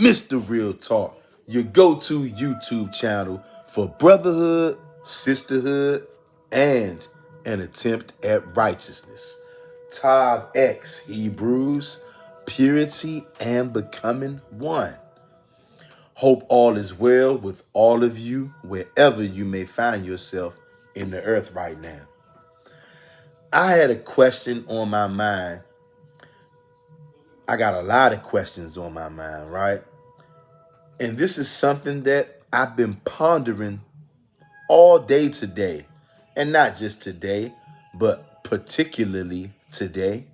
Mr. Real Talk, your go-to YouTube channel for brotherhood, sisterhood, and an attempt at righteousness. Tav X Hebrews, purity and becoming one. Hope all is well with all of you wherever you may find yourself in the earth right now. I had a question on my mind. I got a lot of questions on my mind, right? And this is something that I've been pondering all day today. And not just today, but particularly today.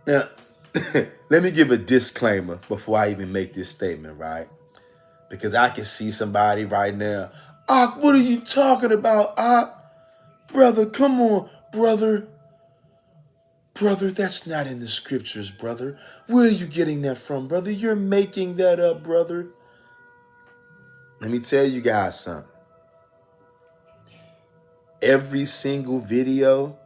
Now, let me give a disclaimer before I even make this statement, right? Because I can see somebody right now. Ak, what are you talking about, Ak? Brother, come on, brother. Brother, that's not in the scriptures, brother. Where are you getting that from, brother? You're making that up, brother. Let me tell you guys something. Every single video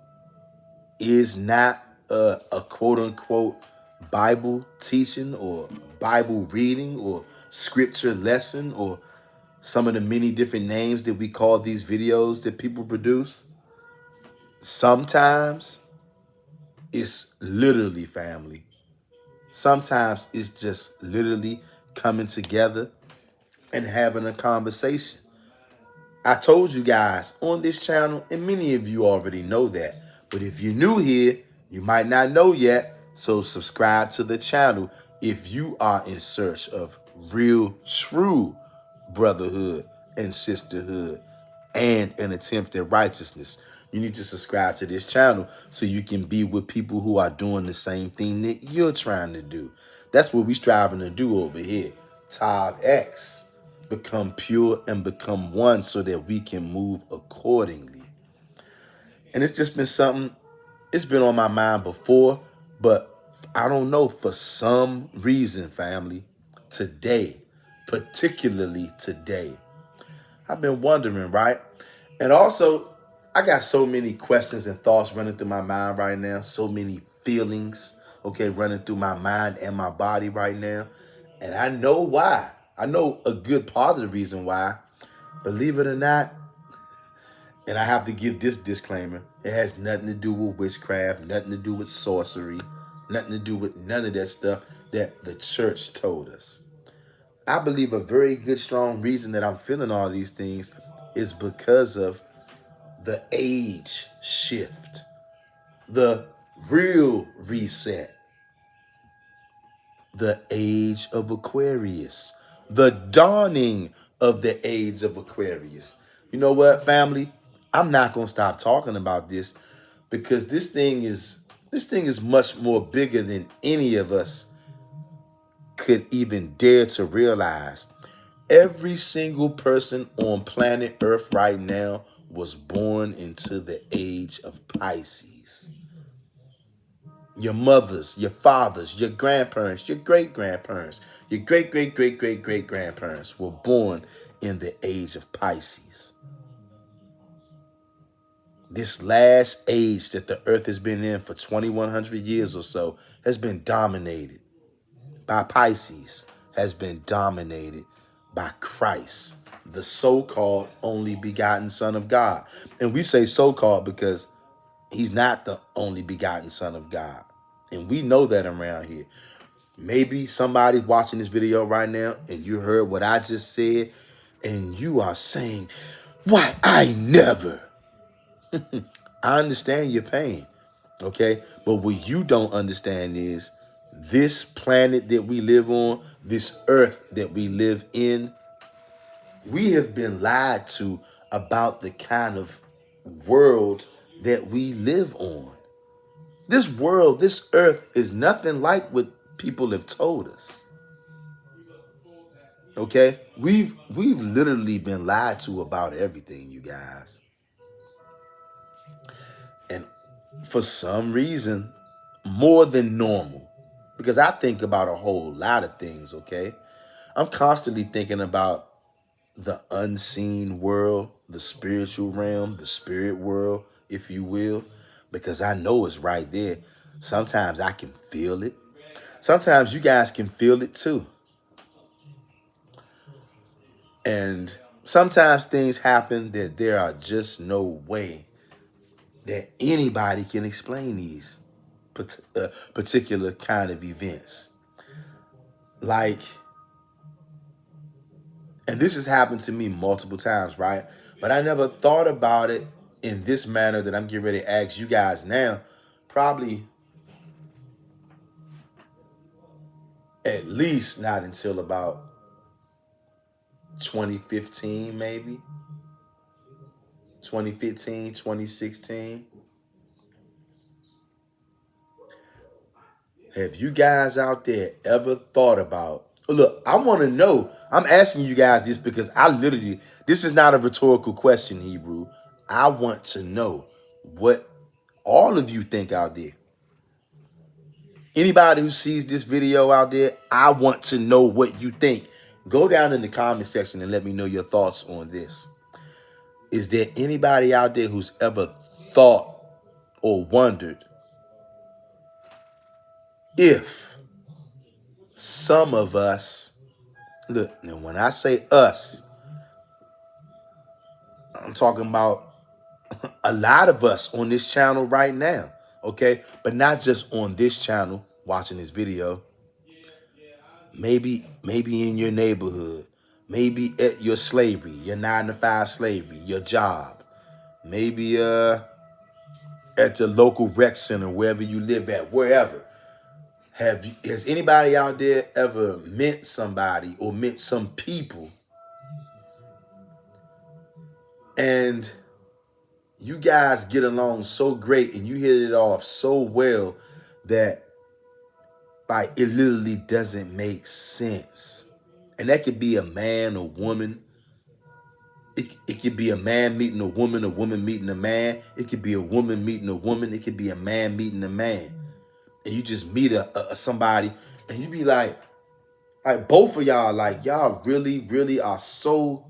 is not a quote-unquote Bible teaching or Bible reading or scripture lesson or some of the many different names that we call these videos that people produce. Sometimes it's literally family. Sometimes it's just literally coming together and having a conversation. I told you guys on this channel, and many of you already know that. But if you're new here, you might not know yet. So subscribe to the channel if you are in search of real, true brotherhood and sisterhood and an attempt at righteousness. You need to subscribe to this channel so you can be with people who are doing the same thing that you're trying to do. That's what we're striving to do over here. Tav X. Become pure and become one so that we can move accordingly. And it's just been something, it's been on my mind before, but I don't know, for some reason, family, today, particularly today, I've been wondering, right? And also, I got so many questions and thoughts running through my mind right now, so many feelings, okay, running through my mind and my body right now. And I know why. I know a good part of the reason why. Believe it or not, and I have to give this disclaimer, it has nothing to do with witchcraft, nothing to do with sorcery, nothing to do with none of that stuff that the church told us. I believe a very good, strong reason that I'm feeling all these things is because of the age shift, the real reset, the age of Aquarius, the dawning of the age of Aquarius. You know what, family? I'm not going to stop talking about this because this thing is much more bigger than any of us could even dare to realize. Every single person on planet Earth right now was born into the age of Pisces. Your mothers, your fathers, your grandparents, your great-grandparents, your great-great-great-great-great-grandparents were born in the age of Pisces. This last age that the earth has been in for 2,100 years or so has been dominated by Pisces, has been dominated by Christ, the so-called only begotten Son of God. And we say so-called because he's not the only begotten Son of God. And we know that around here. Maybe somebody's watching this video right now and you heard what I just said and you are saying, why, I never. I understand your pain, okay? But what you don't understand is this planet that we live on, this earth that we live in, we have been lied to about the kind of world that we live on. This world, this earth is nothing like what people have told us. Okay? We've literally been lied to about everything, you guys. And for some reason, more than normal, because I think about a whole lot of things, okay? I'm constantly thinking about the unseen world, the spiritual realm, the spirit world, if you will, because I know it's right there. Sometimes I can feel it. sometimes you guys can feel it too. And sometimes things happen that there are just no way that anybody can explain these particular kind of events. Like, and this has happened to me multiple times, right? But I never thought about it in this manner that I'm getting ready to ask you guys now. Probably at least not until about 2015, maybe 2015, 2016. Have you guys out there ever thought about? Look, I want to know. I'm asking you guys this because this is not a rhetorical question, Hebrew. I want to know what all of you think out there. Anybody who sees this video out there, I want to know what you think. Go down in the comment section and let me know your thoughts on this. Is there anybody out there who's ever thought or wondered if some of us, look, now when I say us, I'm talking about a lot of us on this channel right now, okay? But not just on this channel watching this video. Maybe in your neighborhood, maybe at your slavery, your 9-to-5 slavery, your job, maybe at your local rec center, wherever you live at, wherever. Has anybody out there ever met somebody or met some people and you guys get along so great and you hit it off so well that like it literally doesn't make sense? And that could be a man or woman. It could be a man meeting a woman meeting a man. It could be a woman meeting a woman. It could be a man meeting a man. And you just meet a somebody and you be like both of y'all, like y'all really are so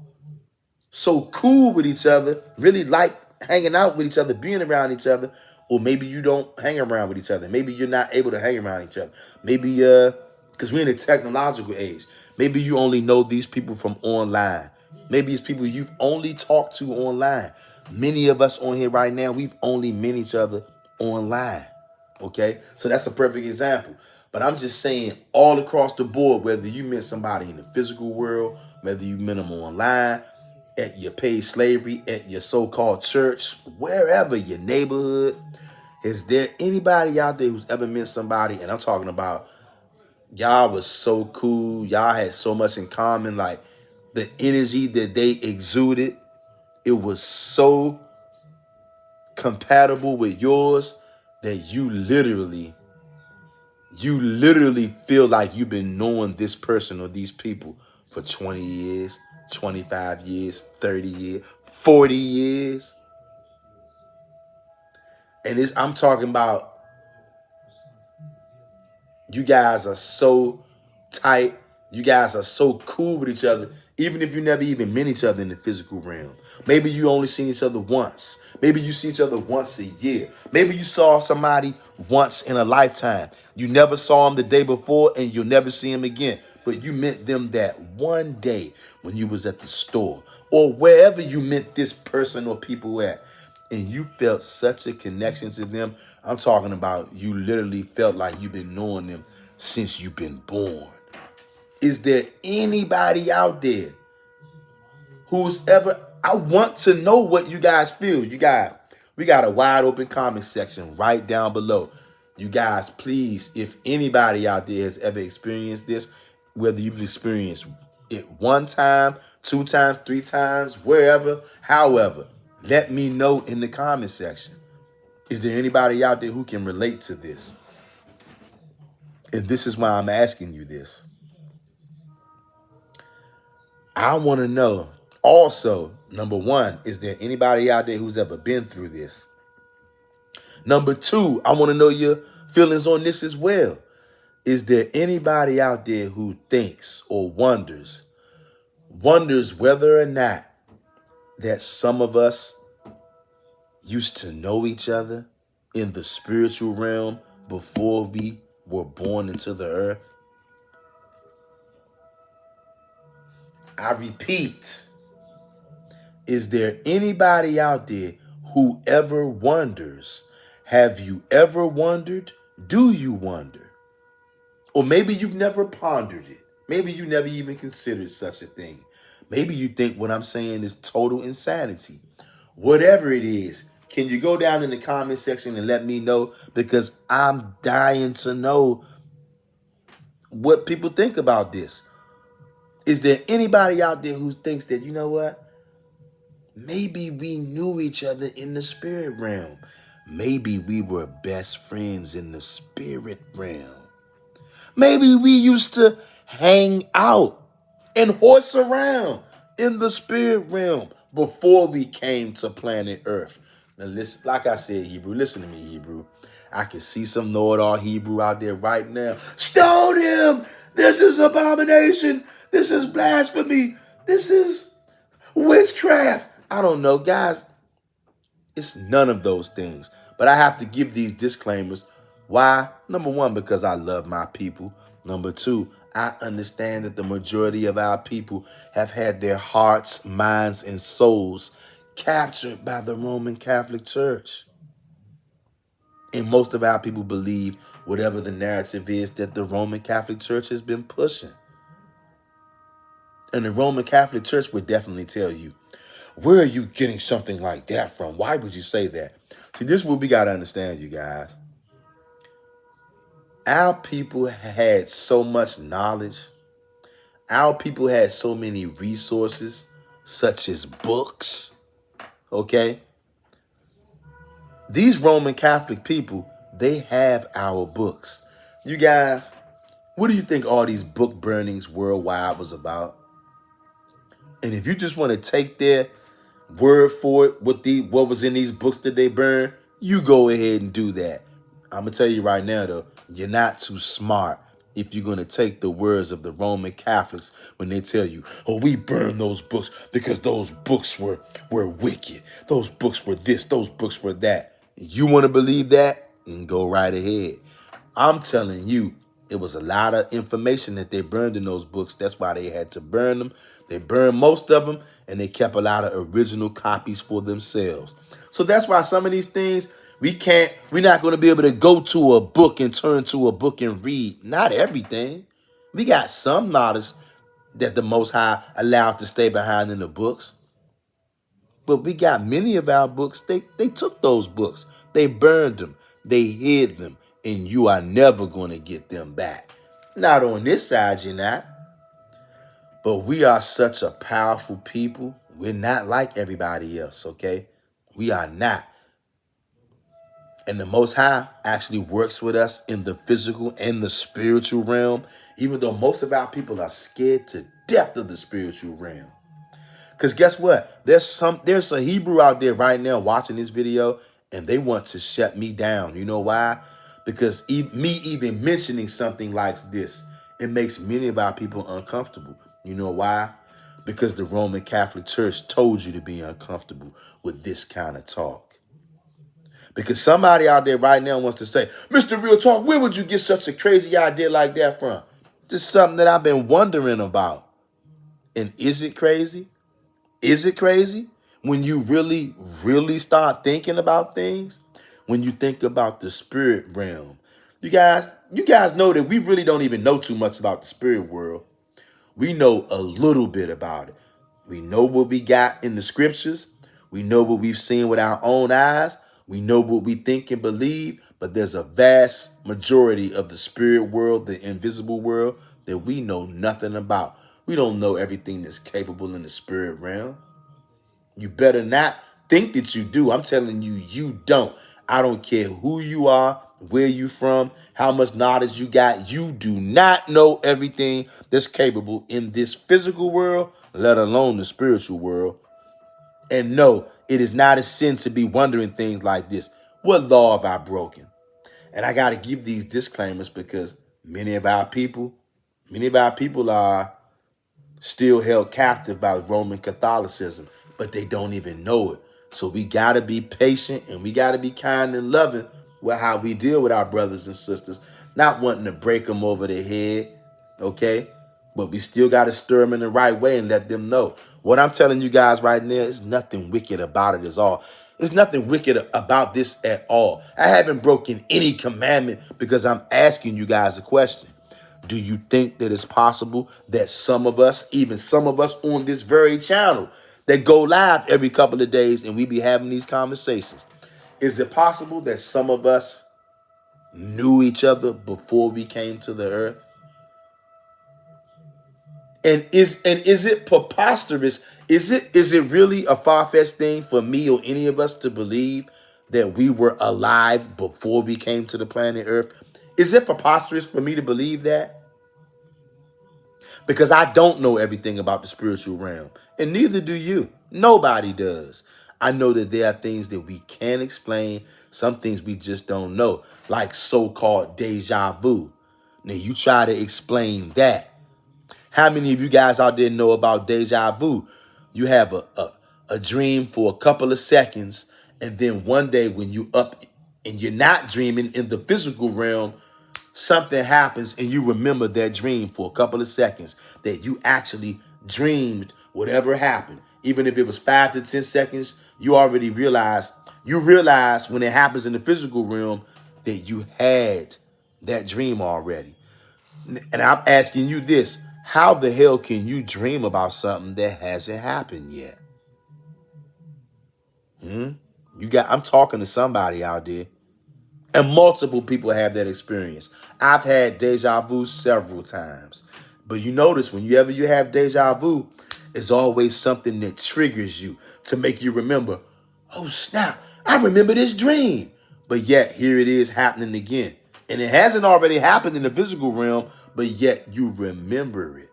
cool with each other, really like hanging out with each other, being around each other. Or maybe you don't hang around with each other. Maybe you're not able to hang around each other. Maybe because we're in a technological age. Maybe you only know these people from online. Maybe it's people you've only talked to online. Many of us on here right now, we've only met each other online. Okay, so that's a perfect example. But I'm just saying all across the board, whether you met somebody in the physical world, whether you met them online, at your paid slavery, at your so-called church, wherever, your neighborhood, is there anybody out there who's ever met somebody, and I'm talking about y'all was so cool, y'all had so much in common, like the energy that they exuded, it was so compatible with yours that you literally feel like you've been knowing this person or these people for 20 years, 25 years, 30 years, 40 years. And I'm talking about you guys are so tight. You guys are so cool with each other, even if you never even met each other in the physical realm. Maybe you only seen each other once. Maybe you see each other once a year. Maybe you saw somebody once in a lifetime. You never saw them the day before and you'll never see them again. But you met them that one day when you was at the store or wherever you met this person or people at. And you felt such a connection to them. I'm talking about you literally felt like you've been knowing them since you've been born. Is there anybody out there who's ever, I want to know what you guys feel. You guys, we got a wide open comment section right down below. You guys, please, if anybody out there has ever experienced this, whether you've experienced it one time, 2 times, 3 times, wherever, however, let me know in the comment section. Is there anybody out there who can relate to this? And this is why I'm asking you this. I want to know also, number 1, is there anybody out there who's ever been through this? Number 2, I want to know your feelings on this as well. Is there anybody out there who thinks or wonders whether or not that some of us used to know each other in the spiritual realm before we were born into the earth? I repeat, is there anybody out there who ever wonders? Have you ever wondered? Do you wonder? Or maybe you've never pondered it. Maybe you never even considered such a thing. Maybe you think what I'm saying is total insanity. Whatever it is, can you go down in the comment section and let me know? Because I'm dying to know what people think about this. Is there anybody out there who thinks that, you know what? Maybe we knew each other in the spirit realm. Maybe we were best friends in the spirit realm. Maybe we used to hang out and horse around in the spirit realm before we came to planet Earth. Now listen, like I said, Hebrew, listen to me, Hebrew. I can see some know-it-all Hebrew out there right now. Stone him! This is abomination! This is blasphemy! This is witchcraft! I don't know, guys. It's none of those things. But I have to give these disclaimers. Why? Number one, because I love my people. Number two, I understand that the majority of our people have had their hearts, minds, and souls captured by the Roman Catholic Church. And most of our people believe whatever the narrative is that the Roman Catholic Church has been pushing. And the Roman Catholic Church would definitely tell you, where are you getting something like that from? Why would you say that? See, this is what we got to understand, you guys. Our people had so much knowledge. Our people had so many resources, such as books. Okay? These Roman Catholic people, they have our books. You guys, what do you think all these book burnings worldwide was about? And if you just want to take their word for it, what was in these books that they burned, you go ahead and do that. I'm going to tell you right now, though, you're not too smart if you're going to take the words of the Roman Catholics when they tell you, oh, we burned those books because those books were wicked. Those books were this, those books were that. You want to believe that? Then go right ahead. I'm telling you, it was a lot of information that they burned in those books. That's why they had to burn them. They burned most of them, and they kept a lot of original copies for themselves. So that's why some of these things, we're not going to be able to go to a book and turn to a book and read. Not everything. We got some knowledge that the Most High allowed to stay behind in the books. But we got many of our books, they took those books. They burned them. They hid them. And you are never going to get them back. Not on this side, you're not. But we are such a powerful people. We're not like everybody else, okay? We are not. And the Most High actually works with us in the physical and the spiritual realm, even though most of our people are scared to death of the spiritual realm. Because guess what? There's a Hebrew out there right now watching this video, and they want to shut me down. You know why? Because me even mentioning something like this, it makes many of our people uncomfortable. You know why? Because the Roman Catholic Church told you to be uncomfortable with this kind of talk. Because somebody out there right now wants to say, Mr. Real Talk, where would you get such a crazy idea like that from? This is something that I've been wondering about. And is it crazy? Is it crazy? When you really, really start thinking about things, when you think about the spirit realm. You guys know that we really don't even know too much about the spirit world. We know a little bit about it. We know what we got in the scriptures. We know what we've seen with our own eyes. We know what we think and believe, but there's a vast majority of the spirit world, the invisible world, that we know nothing about. We don't know everything that's capable in the spirit realm. You better not think that you do. I'm telling you, you don't. I don't care who you are, where you from, how much knowledge you got. You do not know everything that's capable in this physical world, let alone the spiritual world. And no, it is not a sin to be wondering things like this. What law have I broken? And I got to give these disclaimers because many of our people are still held captive by Roman Catholicism, but they don't even know it. So we got to be patient and we got to be kind and loving with how we deal with our brothers and sisters. not wanting to break them over the head, okay? But we still got to stir them in the right way and let them know. What I'm telling you guys right now is nothing wicked about it at all. There's nothing wicked about this at all. I haven't broken any commandment because I'm asking you guys a question. Do you think that it's possible that some of us, even some of us on this very channel, that go live every couple of days and we be having these conversations, is it possible that some of us knew each other before we came to the earth? And is it preposterous? Is it really a far-fetched thing for me or any of us to believe that we were alive before we came to the planet Earth? Is it preposterous for me to believe that? Because I don't know everything about the spiritual realm, and neither do you. Nobody does. I know that there are things that we can't explain, some things we just don't know, like so-called deja vu. Now, you try to explain that. How many of you guys out there know about deja vu? You have a dream for a couple of seconds, and then one day when you up and you're not dreaming in the physical realm, something happens and you remember that dream for a couple of seconds, that you actually dreamed whatever happened. Even if it was 5 to 10 seconds, you realize when it happens in the physical realm that you had that dream already. And I'm asking you this, how the hell can you dream about something that hasn't happened yet? I'm talking to somebody out there. And multiple people have that experience. I've had deja vu several times. But you notice whenever you have deja vu, it's always something that triggers you to make you remember, oh snap, I remember this dream. But yet here it is happening again. And it hasn't already happened in the physical realm, but yet you remember it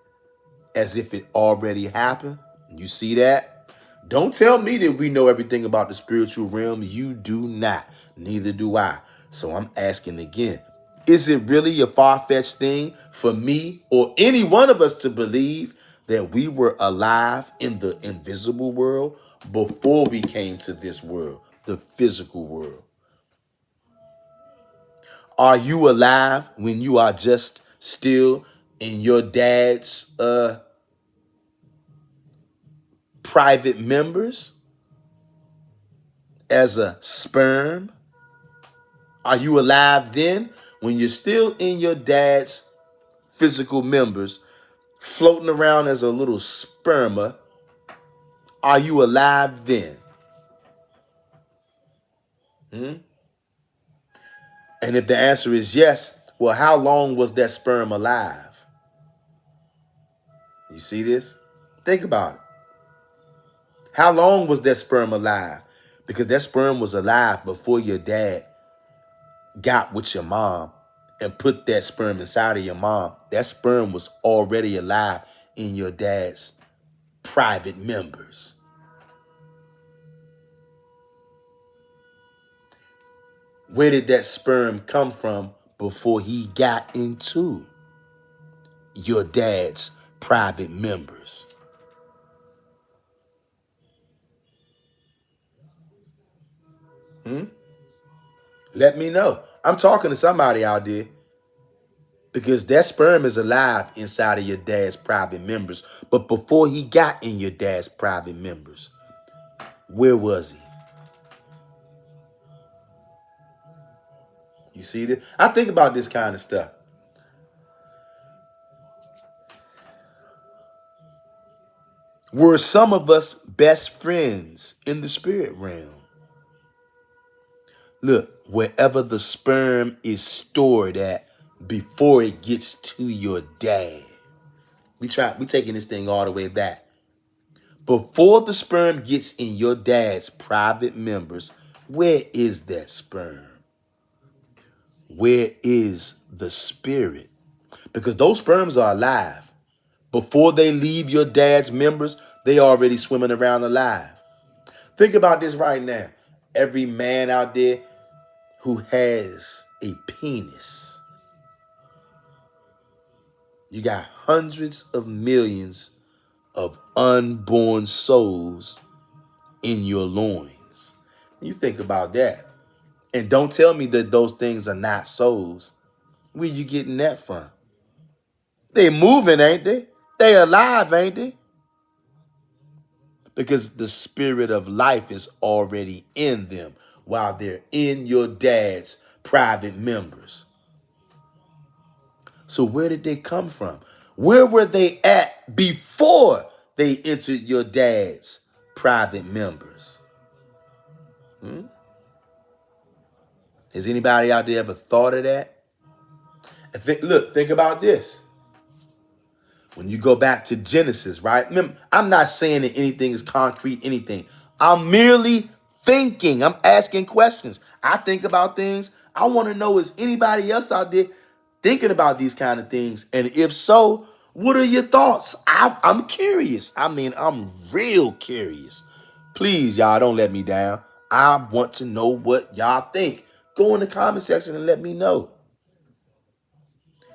as if it already happened. You see that? Don't tell me that we know everything about the spiritual realm. You do not. Neither do I. So I'm asking again, is it really a far-fetched thing for me or any one of us to believe that we were alive in the invisible world before we came to this world, the physical world? Are you alive when you are just still in your dad's private members as a sperm? Are you alive then when you're still in your dad's physical members, floating around as a little sperma? Are you alive then? And if the answer is yes, well, how long was that sperm alive? You see this? Think about it. How long was that sperm alive? Because that sperm was alive before your dad got with your mom and put that sperm inside of your mom. That sperm was already alive in your dad's private members. Where did that sperm come from before he got into your dad's private members? Let me know. I'm talking to somebody out there, because that sperm is alive inside of your dad's private members. But before he got in your dad's private members, where was he? You see this? I think about this kind of stuff. Were some of us best friends in the spirit realm? Look, wherever the sperm is stored at before it gets to your dad. We taking this thing all the way back. Before the sperm gets in your dad's private members, where is that sperm? Where is the spirit? Because those sperms are alive. Before they leave your dad's members, they already swimming around alive. Think about this right now. Every man out there who has a penis, you got hundreds of millions of unborn souls in your loins. You think about that. And don't tell me that those things are not souls. Where you getting that from? They moving, ain't they? They alive, ain't they? Because the spirit of life is already in them while they're in your dad's private members. So where did they come from? Where were they at before they entered your dad's private members? Has anybody out there ever thought of that? Look, think about this. When you go back to Genesis, right? Remember, I'm not saying that anything is concrete, anything. I'm merely thinking. I'm asking questions. I think about things. I want to know, is anybody else out there thinking about these kind of things? And if so, what are your thoughts? I'm curious. I mean, I'm real curious. Please, y'all, don't let me down. I want to know what y'all think. Go in the comment section and let me know.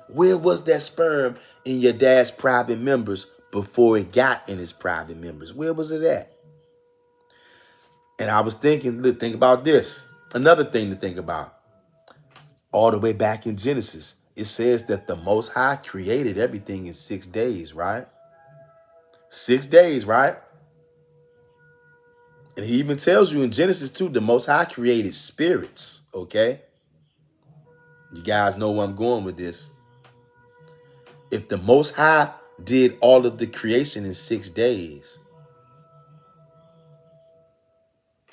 Where was that sperm in your dad's private members before it got in his private members? Where was it at? And I was thinking, look, think about this. Another thing to think about. All the way back in Genesis, it says that the Most High created everything in 6 days, right? 6 days, right? And he even tells you in Genesis 2, the Most High created spirits, okay? You guys know where I'm going with this. If the Most High did all of the creation in 6 days,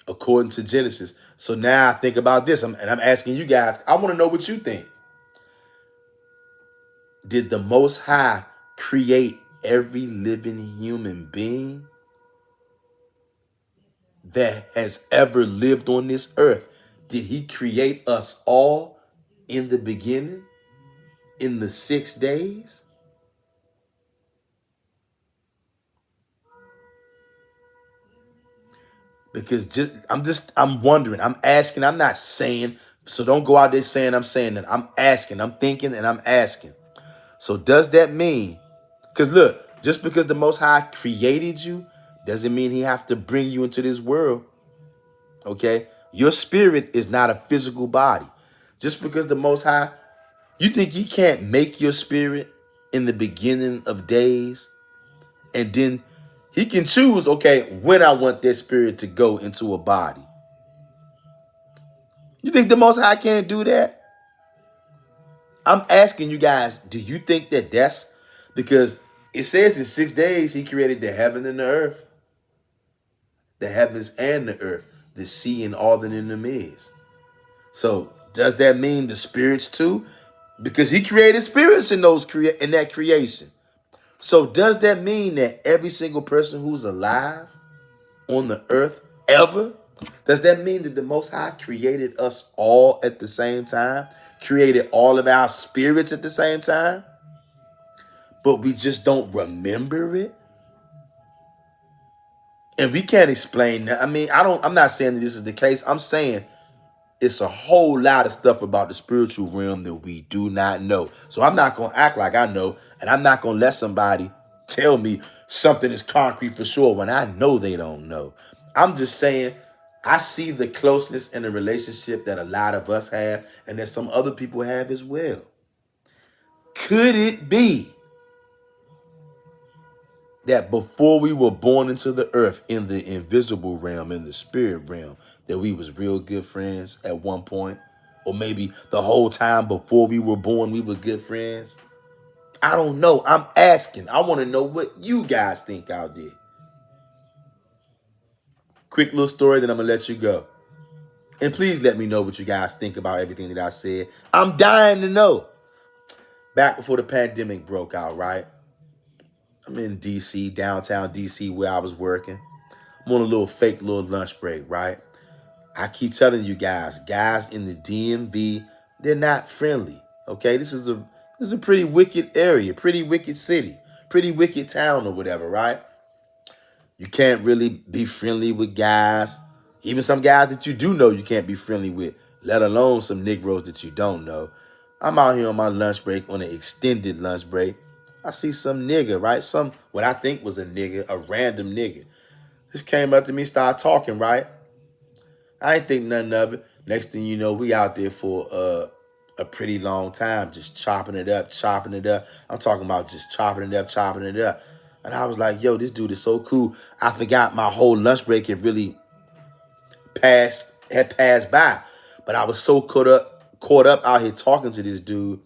according to Genesis. So now I think about this, and I'm asking you guys, I want to know what you think. Did the Most High create every living human being that has ever lived on this earth? Did he create us all in the beginning, in the 6 days? Because I'm wondering, I'm asking, I'm not saying, so don't go out there saying I'm saying that. I'm asking, I'm thinking, and I'm asking. So does that mean, because look, just because the Most High created you, doesn't mean he have to bring you into this world, okay? Your spirit is not a physical body. Just because the Most High, you think he can't make your spirit in the beginning of days, and then he can choose, okay, when I want that spirit to go into a body. You think the Most High can't do that? I'm asking you guys, do you think that that's because it says in 6 days he created the heaven and the earth, the heavens and the earth, the sea and all that in them is. So does that mean the spirits too? Because he created spirits in in that creation. So does that mean that every single person who's alive on the earth ever, does that mean that the Most High created us all at the same time? Created all of our spirits at the same time? But we just don't remember it? And we can't explain that. I mean, I'm not saying that this is the case. I'm saying it's a whole lot of stuff about the spiritual realm that we do not know. So I'm not going to act like I know, and I'm not going to let somebody tell me something is concrete for sure when I know they don't know. I'm just saying I see the closeness in the relationship that a lot of us have and that some other people have as well. Could it be that before we were born into the earth in the invisible realm, in the spirit realm, that we was real good friends at one point? Or maybe the whole time before we were born, we were good friends? I don't know. I'm asking. I want to know what you guys think out there. Quick little story, then I'm going to let you go. And please let me know what you guys think about everything that I said. I'm dying to know. Back before the pandemic broke out, right? I'm in D.C., downtown D.C., where I was working. I'm on a little fake little lunch break, right? I keep telling you guys in the DMV, they're not friendly. Okay, this is a pretty wicked area, pretty wicked city, pretty wicked town or whatever, right? You can't really be friendly with guys. Even some guys that you do know you can't be friendly with, let alone some Negroes that you don't know. I'm out here on my lunch break, on an extended lunch break. I see some nigga, right? Some, what I think was a nigga, a random nigga. Just came up to me, started talking, right? I ain't think nothing of it. Next thing you know, we out there for a pretty long time, just chopping it up, chopping it up. I'm talking about just chopping it up, chopping it up. And I was like, yo, this dude is so cool. I forgot my whole lunch break had really passed by. But I was so caught up out here talking to this dude.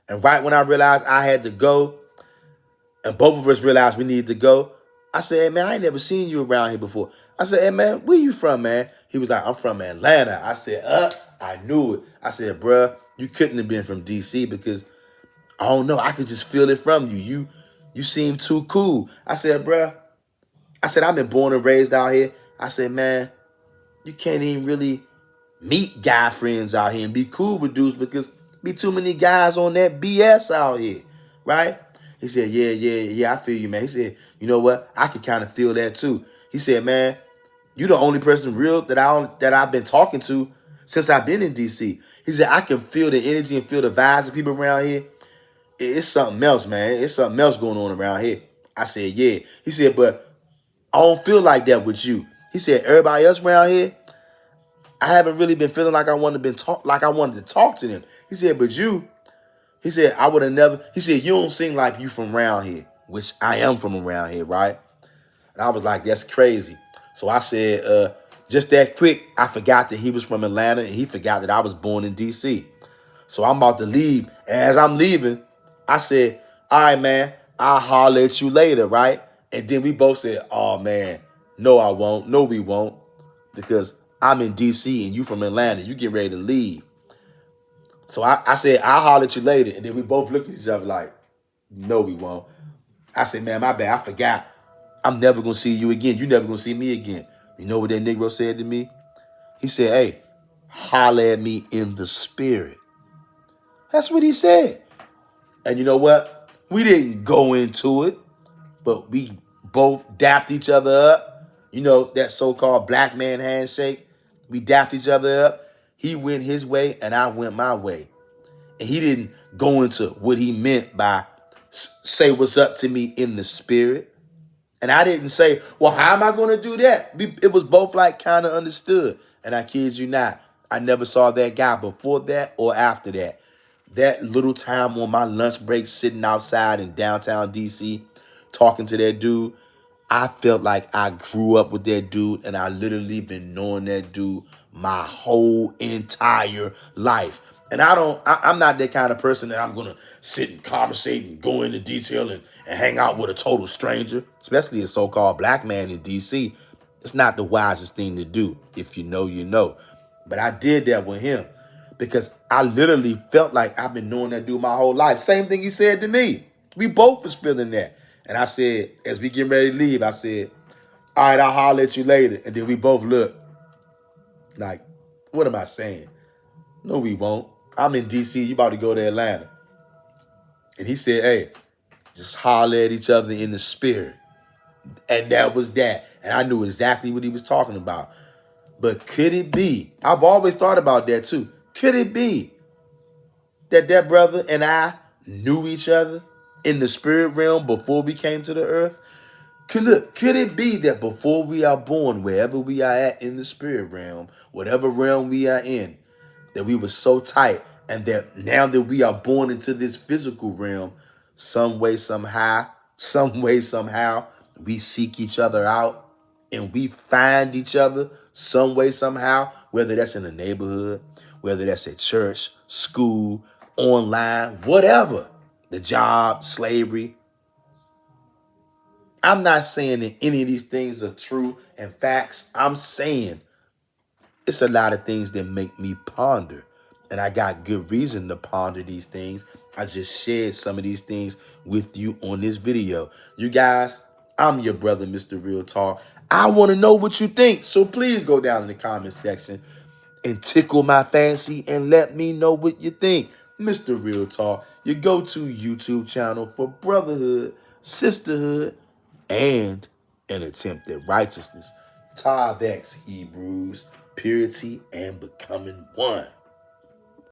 And right when I realized I had to go, and both of us realized we needed to go, I said, hey, man, I ain't never seen you around here before. I said, hey, man, where you from, man? He was like, I'm from Atlanta. I said, I knew it. I said, bruh, you couldn't have been from D.C. because, I don't know, I could just feel it from you. You seem too cool. I said, bruh, I said, I've been born and raised out here. I said, man, you can't even really meet guy friends out here and be cool with dudes because be too many guys on that BS out here, right? He said, yeah, I feel you, man. He said, you know what? I could kind of feel that too. He said, man, you the only person real that I've been talking to since I've been in DC. He said, I can feel the energy and feel the vibes of people around here. It's something else, man. It's something else going on around here. I said, yeah. He said, but I don't feel like that with you. He said, everybody else around here, I haven't really been feeling like I wanted to talk to them. He said, but you, he said, I would have never, he said, you don't seem like you from around here, which I am from around here, right? And I was like, that's crazy. So I said, just that quick, I forgot that he was from Atlanta and he forgot that I was born in DC. So I'm about to leave. And as I'm leaving, I said, all right, man, I'll holler at you later, right? And then we both said, oh, man, no, I won't. No, we won't. Because I'm in D.C. and you from Atlanta. You get ready to leave. So I said, I'll holler at you later. And then we both looked at each other like, no, we won't. I said, man, my bad. I forgot. I'm never going to see you again. You never going to see me again. You know what that Negro said to me? He said, hey, holler at me in the spirit. That's what he said. And you know what? We didn't go into it, but we both dapped each other up. You know, that so-called black man handshake. We dapped each other up. He went his way and I went my way. And he didn't go into what he meant by say what's up to me in the spirit. And I didn't say, well, how am I going to do that? It was both like kind of understood. And I kid you not, I never saw that guy before that or after that. That little time on my lunch break sitting outside in downtown DC talking to that dude, I felt like I grew up with that dude and I literally been knowing that dude my whole entire life. And I'm not that kind of person that I'm going to sit and conversate and go into detail and hang out with a total stranger, especially a so-called black man in DC. It's not the wisest thing to do. If you know, you know. But I did that with him because I literally felt like I've been knowing that dude my whole life. Same thing he said to me. We both was feeling that. And I said, as we get ready to leave, I said, all right, I'll holler at you later. And then we both looked like, what am I saying? No, we won't. I'm in D.C. You about to go to Atlanta. And he said, hey, just holler at each other in the spirit. And that was that. And I knew exactly what he was talking about. But could it be? I've always thought about that too. Could it be that brother and I knew each other in the spirit realm before we came to the earth? Could it be that before we are born, wherever we are at in the spirit realm, whatever realm we are in, that we were so tight, and that now that we are born into this physical realm, some way, somehow, we seek each other out and we find each other some way, somehow, whether that's in the neighborhood, whether that's at church, school, online, whatever, the job, slavery. I'm not saying that any of these things are true and facts. I'm saying it's a lot of things that make me ponder. And I got good reason to ponder these things. I just shared some of these things with you on this video. You guys, I'm your brother, Mr. Real Talk. I want to know what you think. So please go down in the comment section and tickle my fancy and let me know what you think. Mr. Real Talk, your go-to YouTube channel for brotherhood, sisterhood, and an attempt at righteousness. Tav X Hebrews, purity and becoming one.